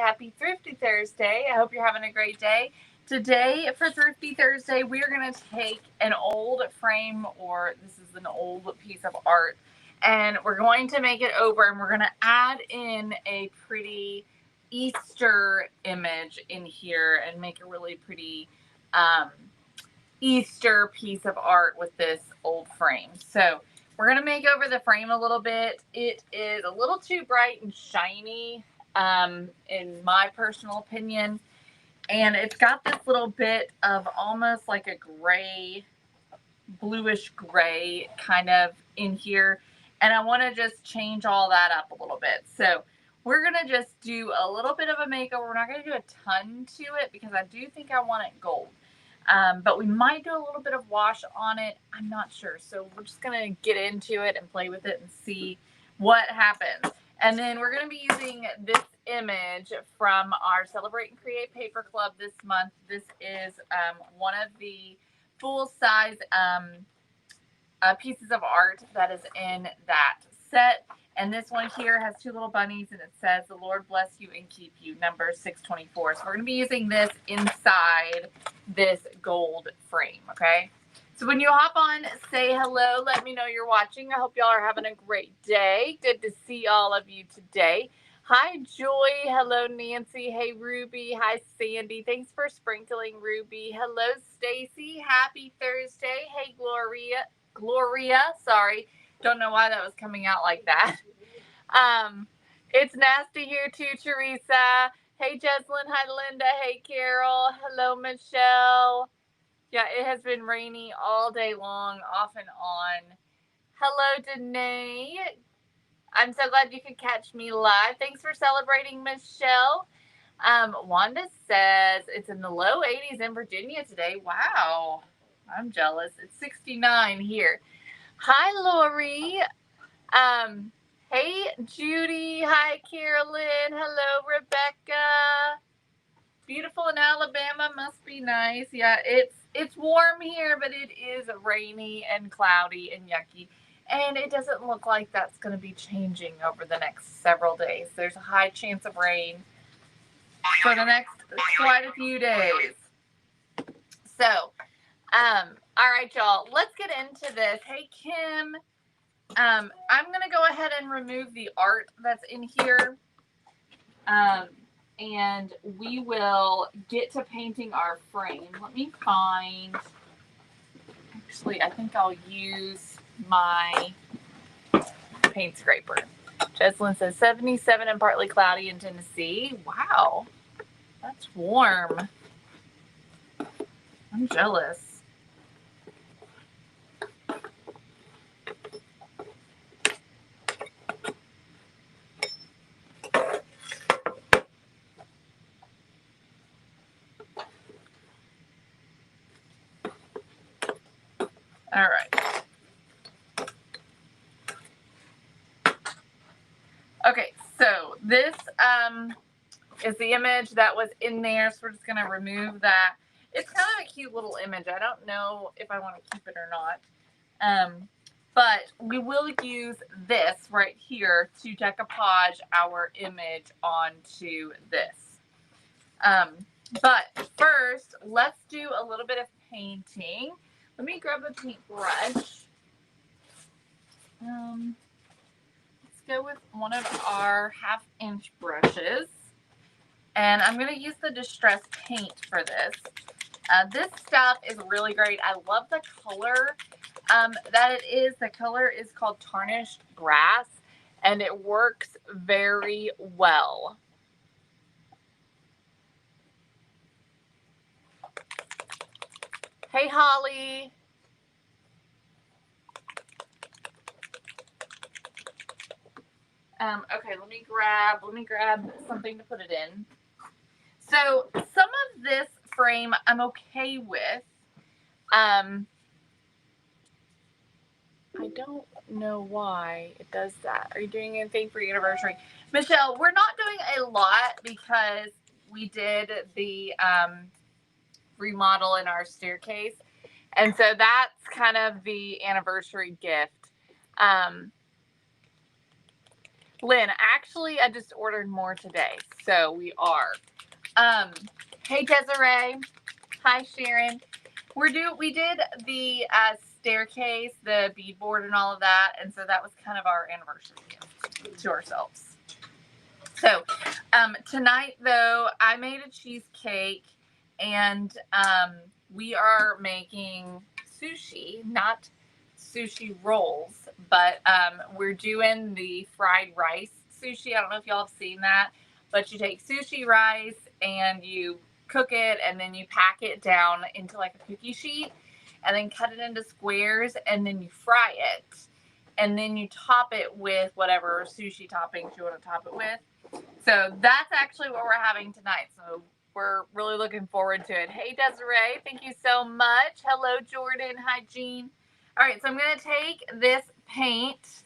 Happy Thrifty Thursday. I hope you're having a great day. Today for Thrifty Thursday, we're going to take an old frame, or this is an old piece of art, and we're going to make it over, and we're going to add in a pretty Easter image in here and make a really pretty Easter piece of art with this old frame. So we're going to make over the frame a little bit. It is a little too bright and shiny, in my personal opinion. And it's got this little bit of almost like a gray, bluish gray kind of in here. And I want to just change all that up a little bit. So we're going to just do a little bit of a makeover. We're not going to do a ton to it because I do think I want it gold. But we might do a little bit of wash on it. I'm not sure. So we're just going to get into it and play with it and see what happens. And then we're going to be using this image from our Celebrate and Create Paper Club this month. This is one of the full-size pieces of art that is in that set. And this one here has two little bunnies, and it says, "The Lord bless you and keep you," number 624. So we're going to be using this inside this gold frame, okay? So when you hop on, say hello. Let me know you're watching. I hope y'all are having a great day. Good to see all of you today. Hi, Joy. Hello, Nancy. Hey, Ruby. Hi, Sandy. Thanks for sprinkling, Ruby. Hello, Stacy. Happy Thursday. Hey, Gloria. Sorry. Don't know why that was coming out like that. It's nasty here too, Teresa. Hey, Jesslyn. Hi, Linda. Hey, Carol. Hello, Michelle. Yeah, it has been rainy all day long, off and on. Hello, Danae. I'm so glad you could catch me live. Thanks for celebrating, Michelle. Wanda says it's in the low 80s in Virginia today. Wow. I'm jealous. It's 69 here. Hi, Lori. Hey, Judy. Hi, Carolyn. Hello, Rebecca. Beautiful in Alabama. Must be nice. Yeah, it's warm here, but it is rainy and cloudy and yucky. And it doesn't look like that's going to be changing over the next several days. There's a high chance of rain for the next quite a few days. So, all right, y'all, let's get into this. Hey, Kim. I'm going to go ahead and remove the art that's in here. And we will get to painting our frame. Let me find, actually, I think I'll use my paint scraper. Jesslyn says 77 and partly cloudy in Tennessee. Wow, that's warm. I'm jealous. All right. Okay, so this is the image that was in there, so we're just going to remove that. It's kind of a cute little image. I don't know if I want to keep it or not. But we will use this right here to decoupage our image onto this. But first, let's do a little bit of painting. Let me grab a paintbrush. Let's go with one of our 1/2-inch brushes. And I'm going to use the Distress paint for this. This stuff is really great. I love the color that it is. The color is called Tarnished Brass, and it works very well. Hey, Holly. Okay, let me grab something to put it in. So some of this frame I'm okay with. I don't know why it does that. Are you doing anything for your anniversary? Michelle, we're not doing a lot because we did the remodel in our staircase. And so that's kind of the anniversary gift. Lynn, actually, I just ordered more today, so we are. Hey Desiree, hi Sharon. We did the staircase, the beadboard, and all of that, and so that was kind of our anniversary gift to ourselves. So tonight, though, I made a cheesecake, and we are making sushi, not sushi rolls, but we're doing the fried rice sushi. I don't know if y'all have seen that, but you take sushi rice and you cook it, and then you pack it down into like a cookie sheet, and then cut it into squares, and then you fry it, and then you top it with whatever sushi toppings you want to top it with. So that's actually what we're having tonight. So we're really looking forward to it. Hey, Desiree, thank you so much. Hello, Jordan. Hi, Jean. All right, so I'm going to take this paint.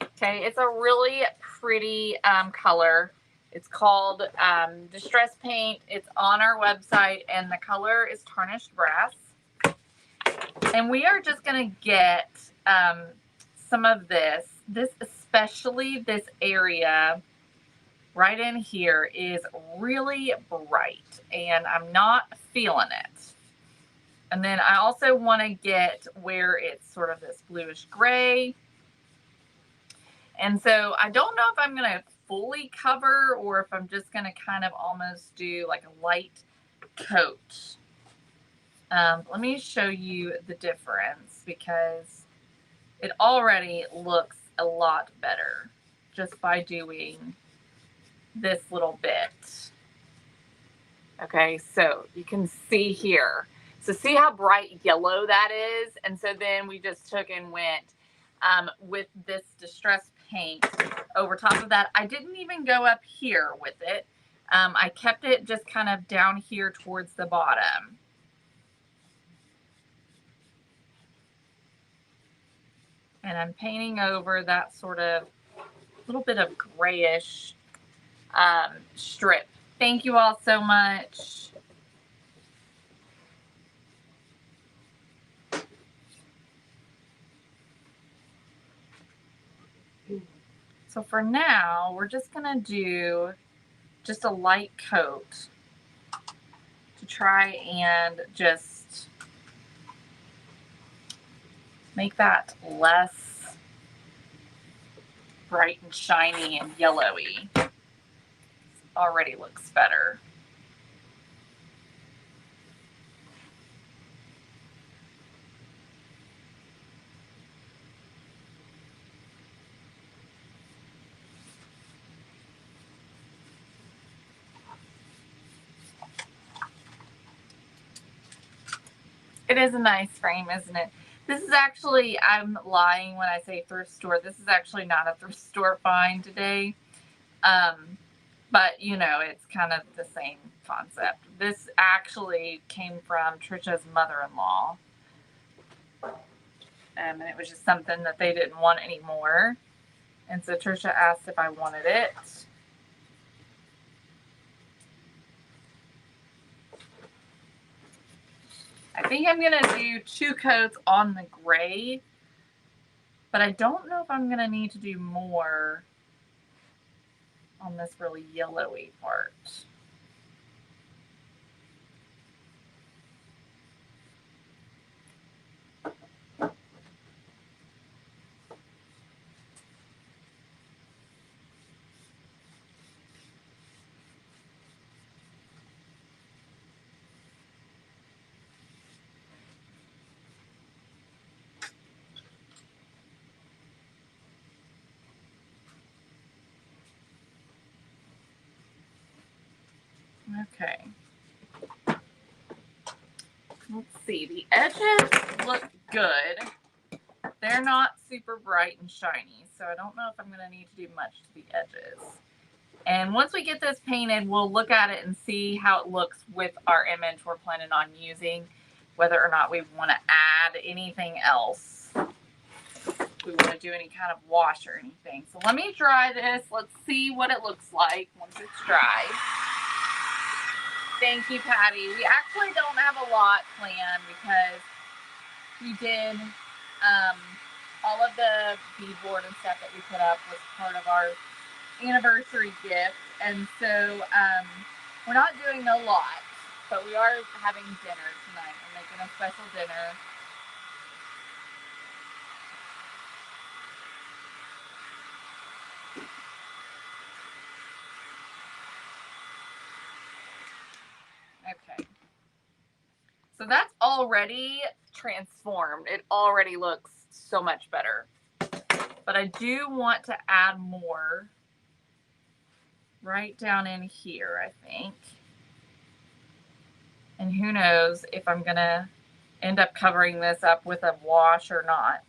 Okay, it's a really pretty color. It's called Distress Paint. It's on our website, and the color is Tarnished Brass. And we are just going to get some of this. Especially this area right in here is really bright, and I'm not feeling it. And then I also want to get where it's sort of this bluish gray. And so I don't know if I'm going to fully cover or if I'm just going to kind of almost do like a light coat. Let me show you the difference, because it already looks a lot better just by doing this little bit. Okay, so you can see here. So see how bright yellow that is? And so then we just took and went with this Distress Paint over top of that. I didn't even go up here with it. I kept it just kind of down here towards the bottom. And I'm painting over that sort of little bit of grayish strip. Thank you all so much. So for now, we're just going to do just a light coat to try and just make that less bright and shiny and yellowy. Already looks better. It is a nice frame, isn't it? This is actually, I'm lying when I say thrift store. This is actually not a thrift store find today. But, you know, it's kind of the same concept. This actually came from Trisha's mother-in-law. And it was just something that they didn't want anymore. And so Trisha asked if I wanted it. I think I'm going to do 2 coats on the gray. But I don't know if I'm going to need to do more on this really yellowy part. Okay. Let's see. The edges look good. They're not super bright and shiny, so I don't know if I'm going to need to do much to the edges. And once we get this painted, we'll look at it and see how it looks with our image we're planning on using, whether or not we want to add anything else. If we want to do any kind of wash or anything. So let me dry this. Let's see what it looks like once it's dry. Thank you, Patty. We actually don't have a lot planned because we did all of the beadboard and stuff that we put up was part of our anniversary gift. And so we're not doing a lot, but we are having dinner tonight. We're making a special dinner. Okay. So that's already transformed. It already looks so much better. But I do want to add more right down in here, I think. And who knows if I'm going to end up covering this up with a wash or not.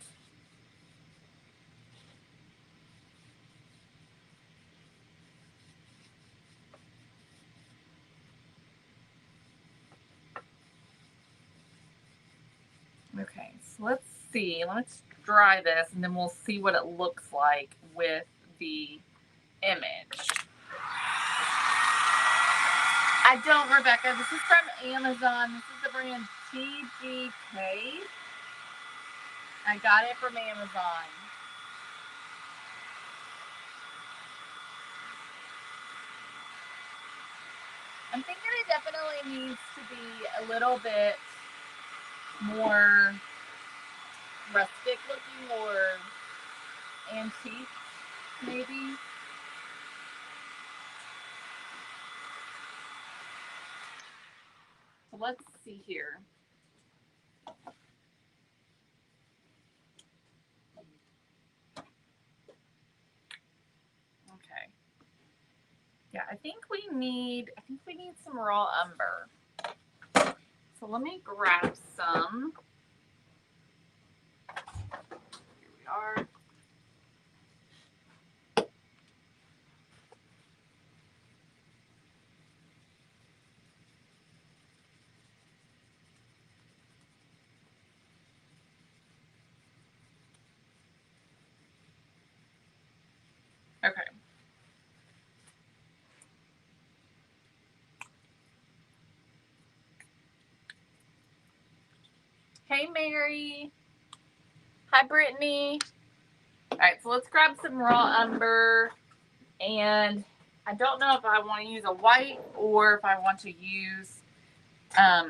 Okay, so let's see. Let's dry this and then we'll see what it looks like with the image. I don't, Rebecca. This is from Amazon. This is the brand TGK. I got it from Amazon. I'm thinking it definitely needs to be a little bit more rustic looking or antique, maybe. So let's see here. Okay. Yeah, I think we need some raw umber. So let me grab some. Here we are. Okay. Hey, Mary. Hi, Brittany. All right, so let's grab some raw umber. And I don't know if I want to use a white or if I want to use a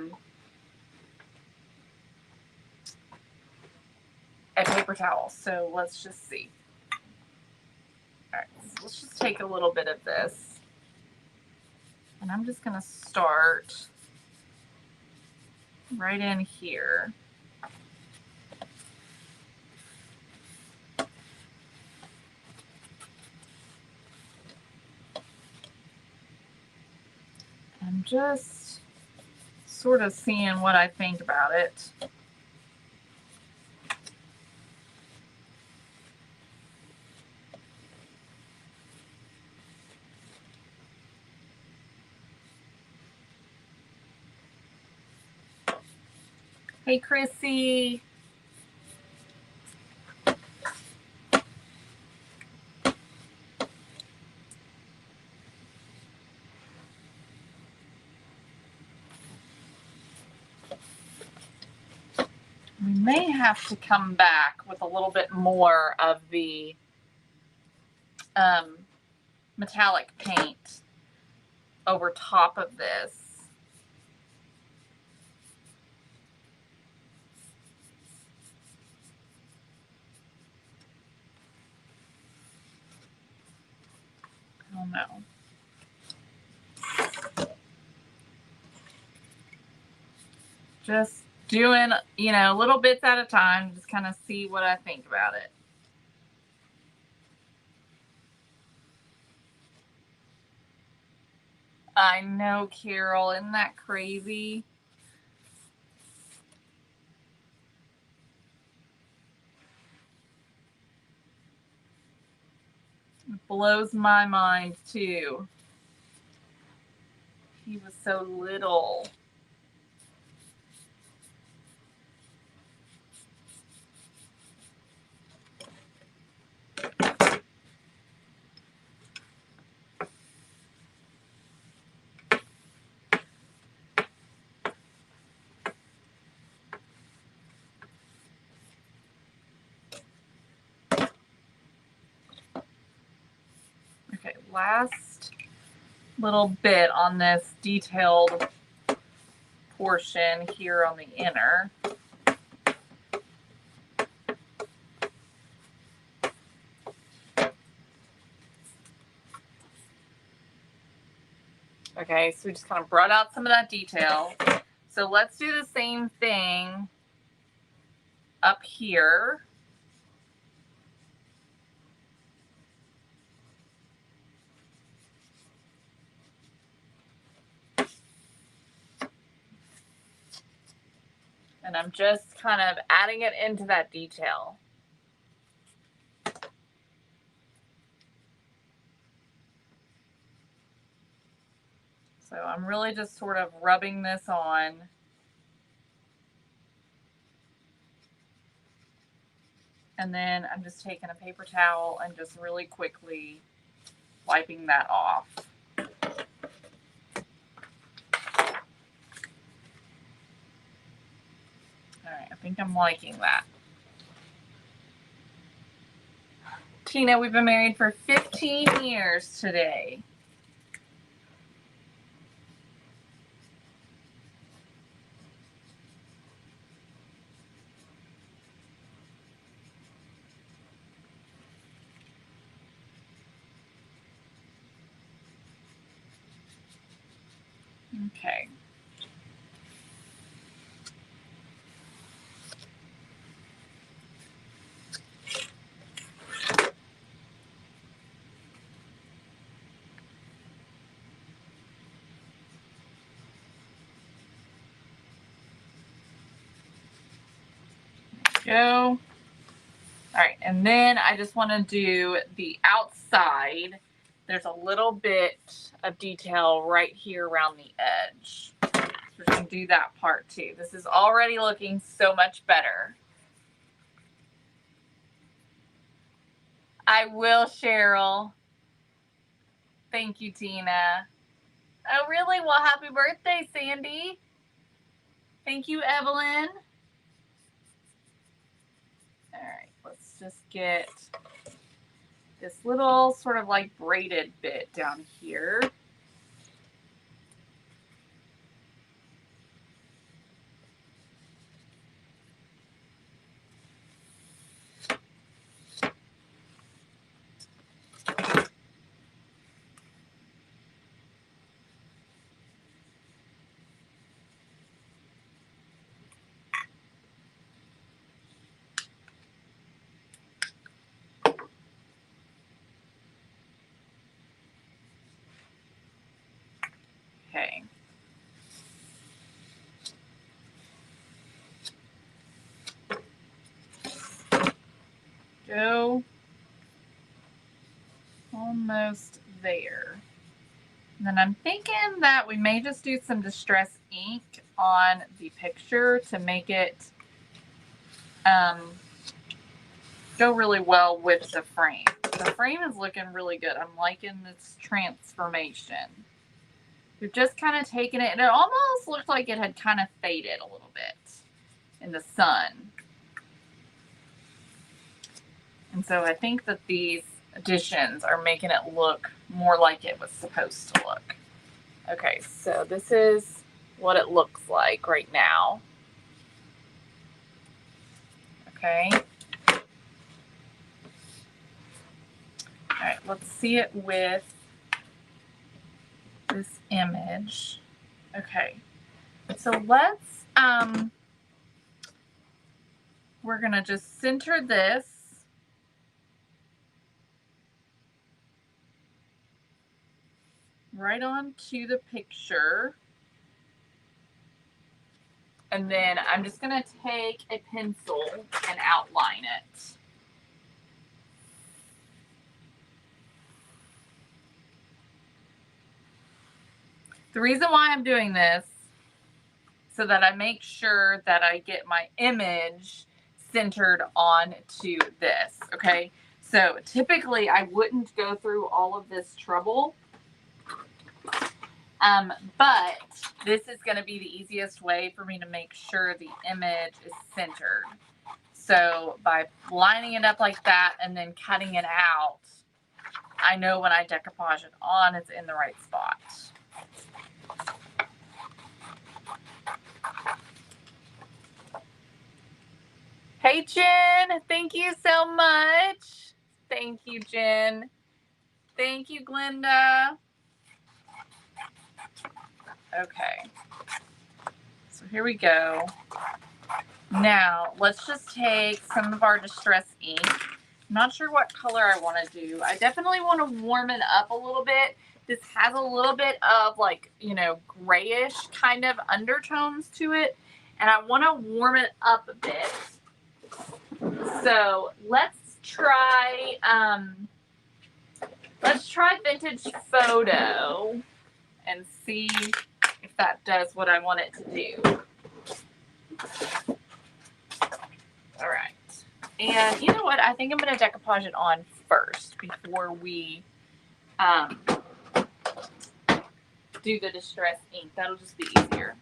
paper towel. So let's just see. All right, so let's just take a little bit of this. And I'm just going to start right in here. I'm just sort of seeing what I think about it. Hey, Chrissy. We may have to come back with a little bit more of the metallic paint over top of this. I don't know. Just doing, little bits at a time, just kind of see what I think about it. I know, Carol, isn't that crazy? It blows my mind too. He was so little. Okay, last little bit on this detailed portion here on the inner. Okay, so we just kind of brought out some of that detail. So let's do the same thing up here. And I'm just kind of adding it into that detail. So I'm really just sort of rubbing this on. And then I'm just taking a paper towel and just really quickly wiping that off. All right, I think I'm liking that. Tina, we've been married for 15 years today. Okay. Go. All right, and then I just want to do the outside. There's a little bit of detail right here around the edge. So we're going to do that part too. This is already looking so much better. I will, Cheryl. Thank you, Tina. Oh, really? Well, happy birthday, Sandy. Thank you, Evelyn. All right, let's just get this little sort of like braided bit down here. Okay. Go almost there. And then I'm thinking that we may just do some distress ink on the picture to make it go really well with the frame. The frame is looking really good. I'm liking this transformation. We've just kind of taken it, and it almost looked like it had kind of faded a little bit in the sun. And so I think that these additions are making it look more like it was supposed to look. Okay, so this is what it looks like right now. Okay. All right, let's see it with this image. Okay, so let's, we're gonna just center this right onto the picture. And then I'm just gonna take a pencil and outline it. The reason why I'm doing this, so that I make sure that I get my image centered onto this, okay? So typically I wouldn't go through all of this trouble, but this is gonna be the easiest way for me to make sure the image is centered. So by lining it up like that and then cutting it out, I know when I decoupage it on, it's in the right spot. Hey, Jen, thank you so much. Thank you, Jen. Thank you, Glenda. Okay, so here we go. Now, let's just take some of our distress ink. I'm not sure what color I want to do. I definitely want to warm it up a little bit. This has a little bit of like, you know, grayish kind of undertones to it. And I want to warm it up a bit. So let's try Vintage Photo and see if that does what I want it to do. All right. And you know what? I think I'm going to decoupage it on first before we do the distress ink. That'll just be easier.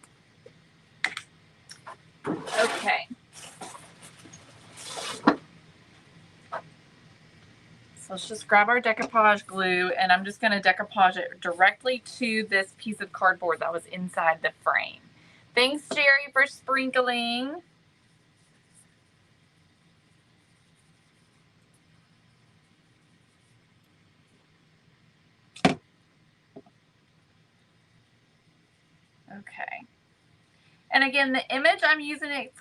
Okay. So let's just grab our decoupage glue, and I'm just going to decoupage it directly to this piece of cardboard that was inside the frame. Thanks, Jerry, for sprinkling. Okay. And again, the image I'm using, it's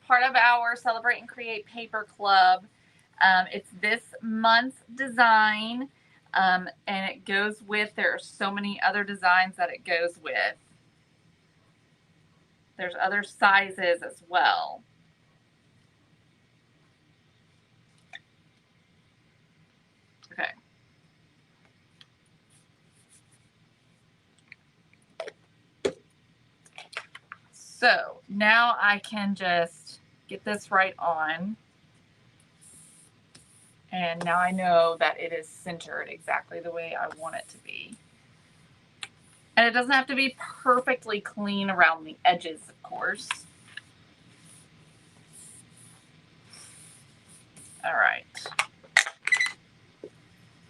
part of our Celebrate and Create Paper Club. It's this month's design, and it goes with, there are so many other designs that it goes with. There's other sizes as well. Okay. So now I can just get this right on. And now I know that it is centered exactly the way I want it to be. And it doesn't have to be perfectly clean around the edges, of course. All right.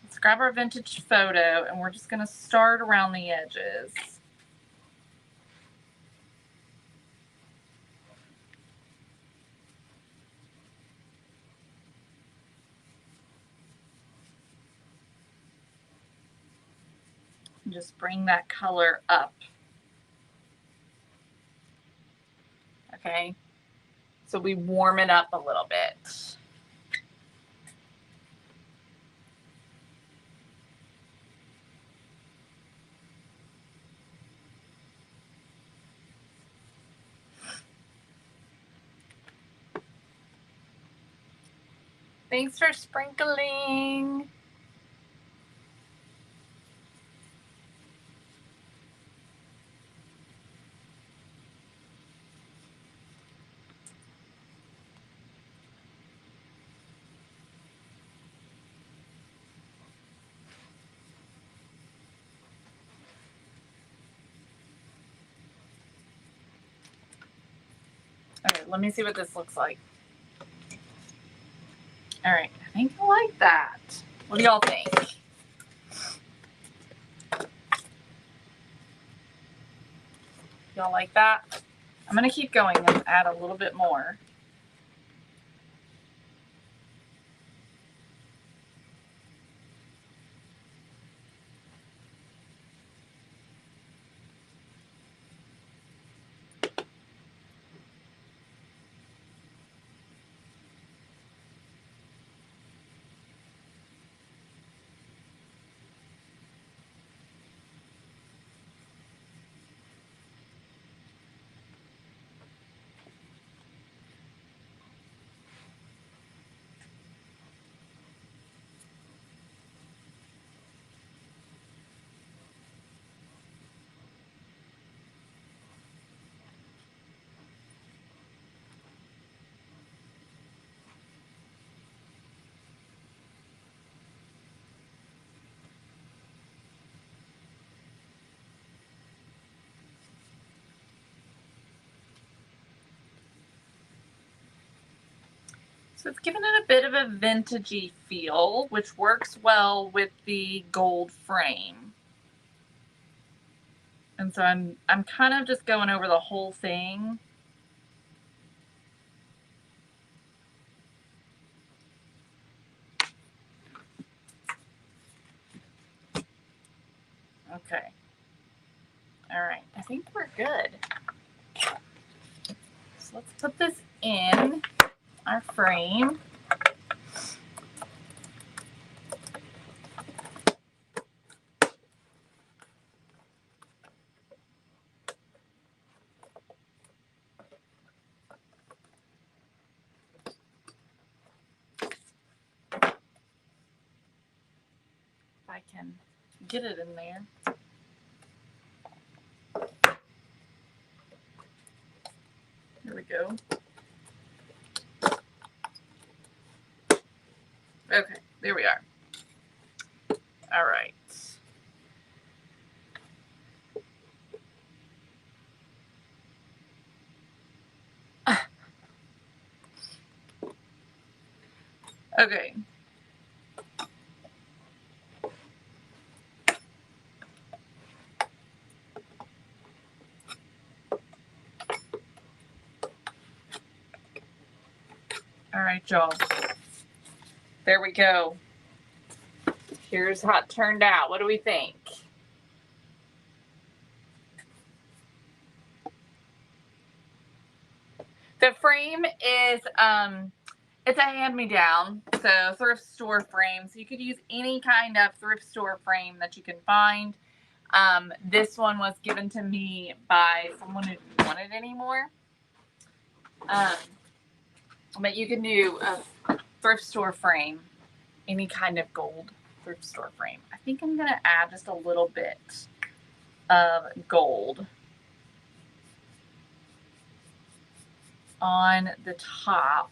Let's grab our Vintage Photo, and we're just going to start around the edges. And just bring that color up. Okay, so we warm it up a little bit. Thanks for sprinkling. Okay, let me see what this looks like. All right, I think I like that. What do y'all think? Y'all like that? I'm gonna keep going and add a little bit more. So it's giving it a bit of a vintagey feel, which works well with the gold frame. And so I'm kind of just going over the whole thing. Okay. All right. I think we're good. So let's put this in our frame. If I can get it in there. Here we go. Okay, there we are. All right. Okay. All right, y'all. There we go. Here's how it turned out. What do we think? The frame is it's a hand-me-down, so thrift store frame. So you could use any kind of thrift store frame that you can find. This one was given to me by someone who didn't want it anymore. But you can do a thrift store frame, any kind of gold thrift store frame. I think I'm going to add just a little bit of gold on the top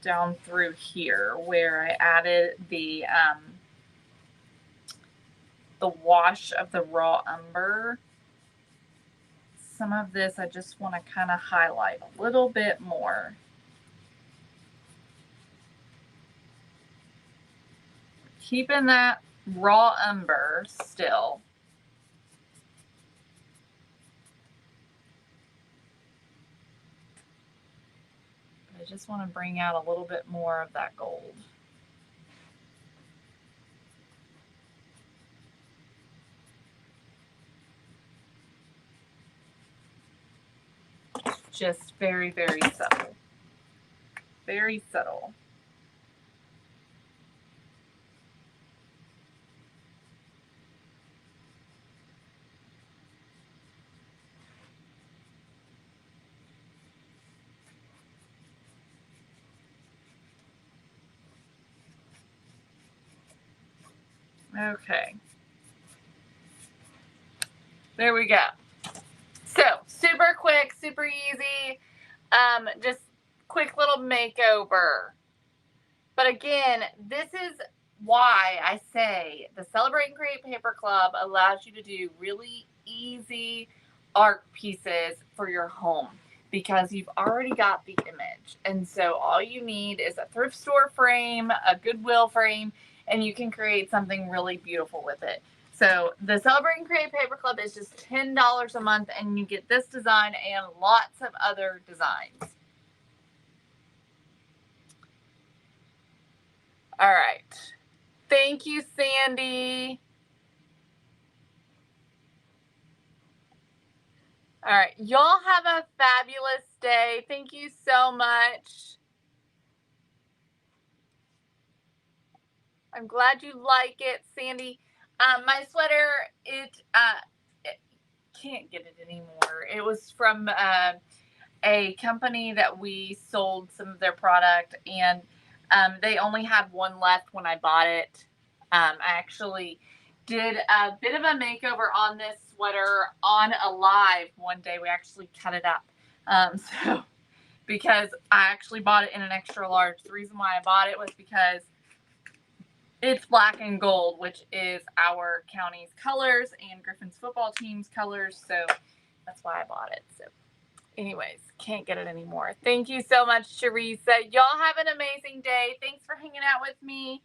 down through here where I added the wash of the raw umber. Some of this I just want to kind of highlight a little bit more. Keeping that raw umber still. I just want to bring out a little bit more of that gold. Just very, very subtle. Very subtle. Okay. There we go. So, super quick, super easy. Just quick little makeover. But again, this is why I say the Celebrate and Create Paper Club allows you to do really easy art pieces for your home because you've already got the image. And so all you need is a thrift store frame, a Goodwill frame, and you can create something really beautiful with it. So the Celebrate and Create Paper Club is just $10 a month, and you get this design and lots of other designs. All right. Thank you, Sandy. All right. Y'all have a fabulous day. Thank you so much. I'm glad you like it, Sandy. My sweater, it can't get it anymore. It was from a company that we sold some of their product, and they only had one left when I bought it. I actually did a bit of a makeover on this sweater on a live one day. We actually cut it up. So because I actually bought it in an extra large. The reason why I bought it was because it's black and gold, which is our county's colors and Griffin's football team's colors. So that's why I bought it. So Anyways, can't get it anymore. Thank you so much, Teresa. Y'all have an amazing day. Thanks for hanging out with me.